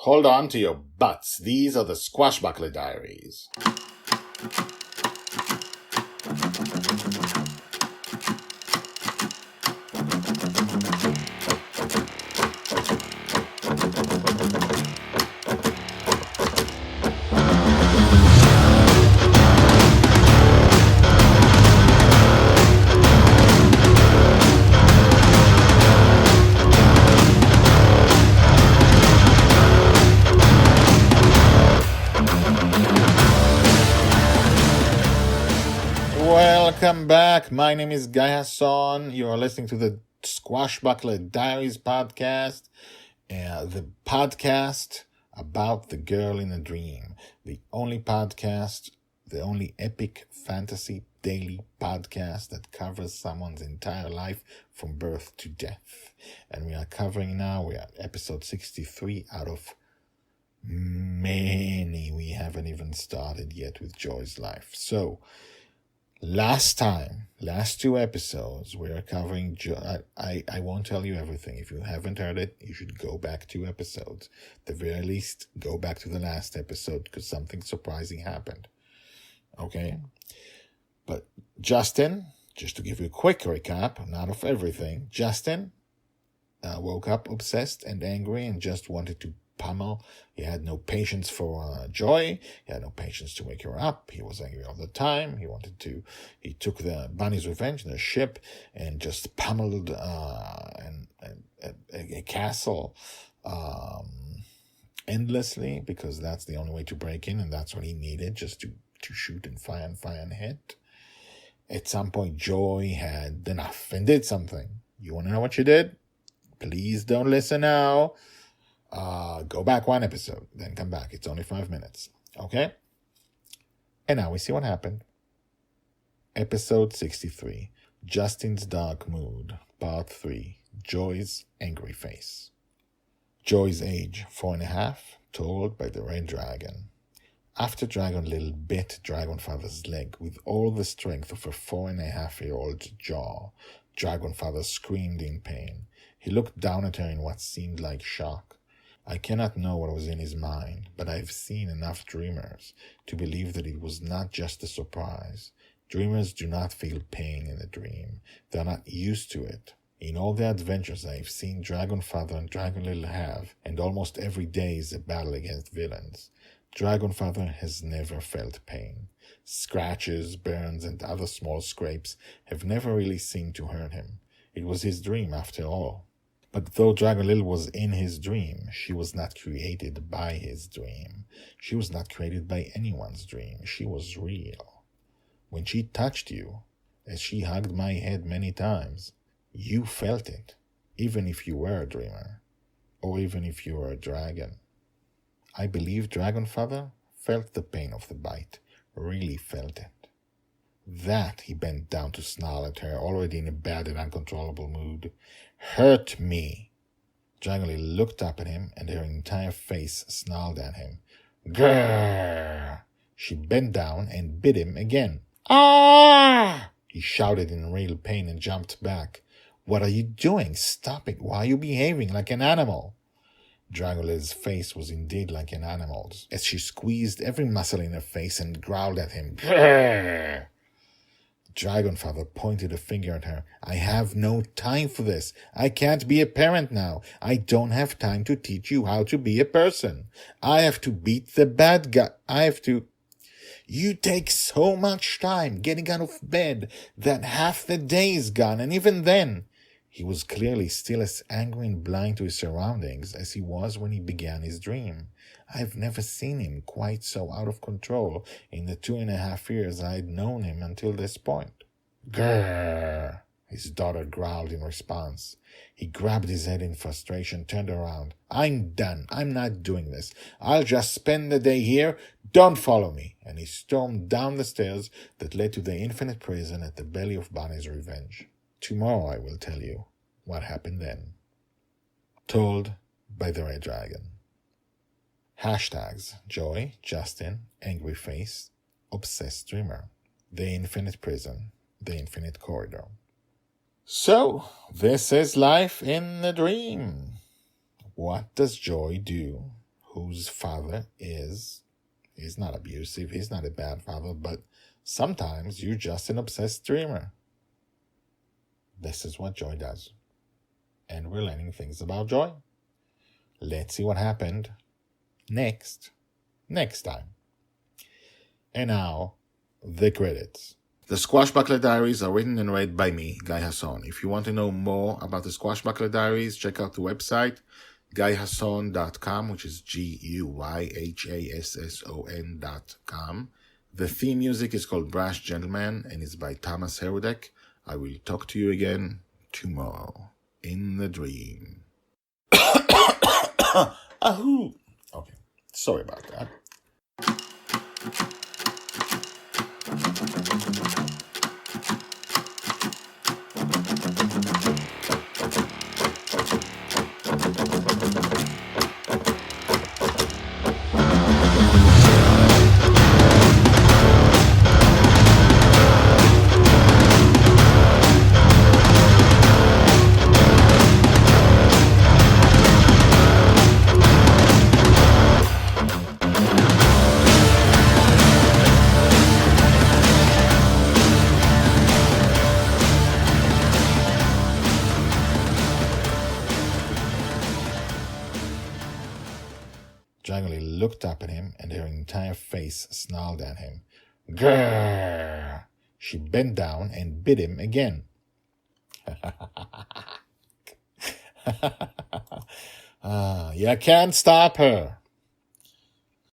Hold on to your butts. These are the Squashbuckler Diaries. Welcome back. My name is Guy Hasson. You are listening to the Squashbuckler Diaries podcast, the podcast about the girl in a dream, the only podcast, the only epic fantasy daily podcast that covers someone's entire life from birth to death. And we are episode 63 out of many we haven't even started yet with Joy's life. So, last two episodes, we are covering I won't tell you everything. If you haven't heard it, you should go back 2 episodes. At the very least, go back to the last episode because something surprising happened. Okay? But Justin, just to give you a quick recap, not of everything, Justin woke up obsessed and angry and just wanted to pummel. He had no patience for Joy. He had no patience to wake her up. He was angry all the time. He took the Bonny's revenge in a ship and just pummeled a castle endlessly, because that's the only way to break in, and that's what he needed, just to shoot and fire and hit. At some point, Joy had enough and did something. You want to know what she did? Please don't listen now. Go back 1 episode, then come back. It's only 5 minutes. Okay? And now we see what happened. Episode 63, Justin's Dark Mood, Part 3, Joy's Angry Face. Joy's age, 4.5, told by the Red Dragon. After Dragon Little bit Dragonfather's leg with all the strength of a 4.5-year-old's jaw, Dragonfather screamed in pain. He looked down at her in what seemed like shock. I cannot know what was in his mind, but I've seen enough dreamers to believe that it was not just a surprise. Dreamers do not feel pain in a dream. They are not used to it. In all the adventures I've seen Dragonfather and Dragon Little have, and almost every day is a battle against villains, Dragonfather has never felt pain. Scratches, burns, and other small scrapes have never really seemed to hurt him. It was his dream after all. But though Dragon Little was in his dream, she was not created by his dream. She was not created by anyone's dream. She was real. When she touched you, as she hugged my head many times, you felt it, even if you were a dreamer, or even if you were a dragon. I believe Dragonfather felt the pain of the bite, really felt it. That he bent down to snarl at her, already in a bad and uncontrollable mood. Hurt me. Dragon Little looked up at him, and her entire face snarled at him. Grrr! She bent down and bit him again. Ah! He shouted in real pain and jumped back. What are you doing? Stop it. Why are you behaving like an animal? Dragon Little's face was indeed like an animal's, as she squeezed every muscle in her face and growled at him. Grrr! Dragonfather pointed a finger at her. I have no time for this. I can't be a parent now. I don't have time to teach you how to be a person. I have to beat the bad guy. You take so much time getting out of bed that half the day is gone, and even then. He was clearly still as angry and blind to his surroundings as he was when he began his dream. I've never seen him quite so out of control in the 2.5 years I had known him until this point. Grrr! His daughter growled in response. He grabbed his head in frustration, turned around. I'm done. I'm not doing this. I'll just spend the day here. Don't follow me. And he stormed down the stairs that led to the infinite prison at the belly of Bonny's revenge. Tomorrow I will tell you what happened then. Told by the Red Dragon. Hashtags: Joy, Justin, Angry Face, Obsessed Dreamer, The Infinite Prison, The Infinite Corridor. So, this is life in the dream. What does Joy do? whose father he's not abusive, he's not a bad father, but sometimes you're just an obsessed dreamer. This is what Joy does. And we're learning things about Joy. Let's see what happened next time. And now, the credits. The Squashbuckler Diaries are written and read by me, Guy Hasson. If you want to know more about the Squashbuckler Diaries, check out the website, guyhasson.com, which is GUYHASSON.com. The theme music is called Brash Gentleman and is by Thomas Herudek. I will talk to you again tomorrow in the dream. Ahoo! Okay, sorry about that. Juggly looked up at him, and her entire face snarled at him. Grrr! She bent down and bit him again. You can't stop her.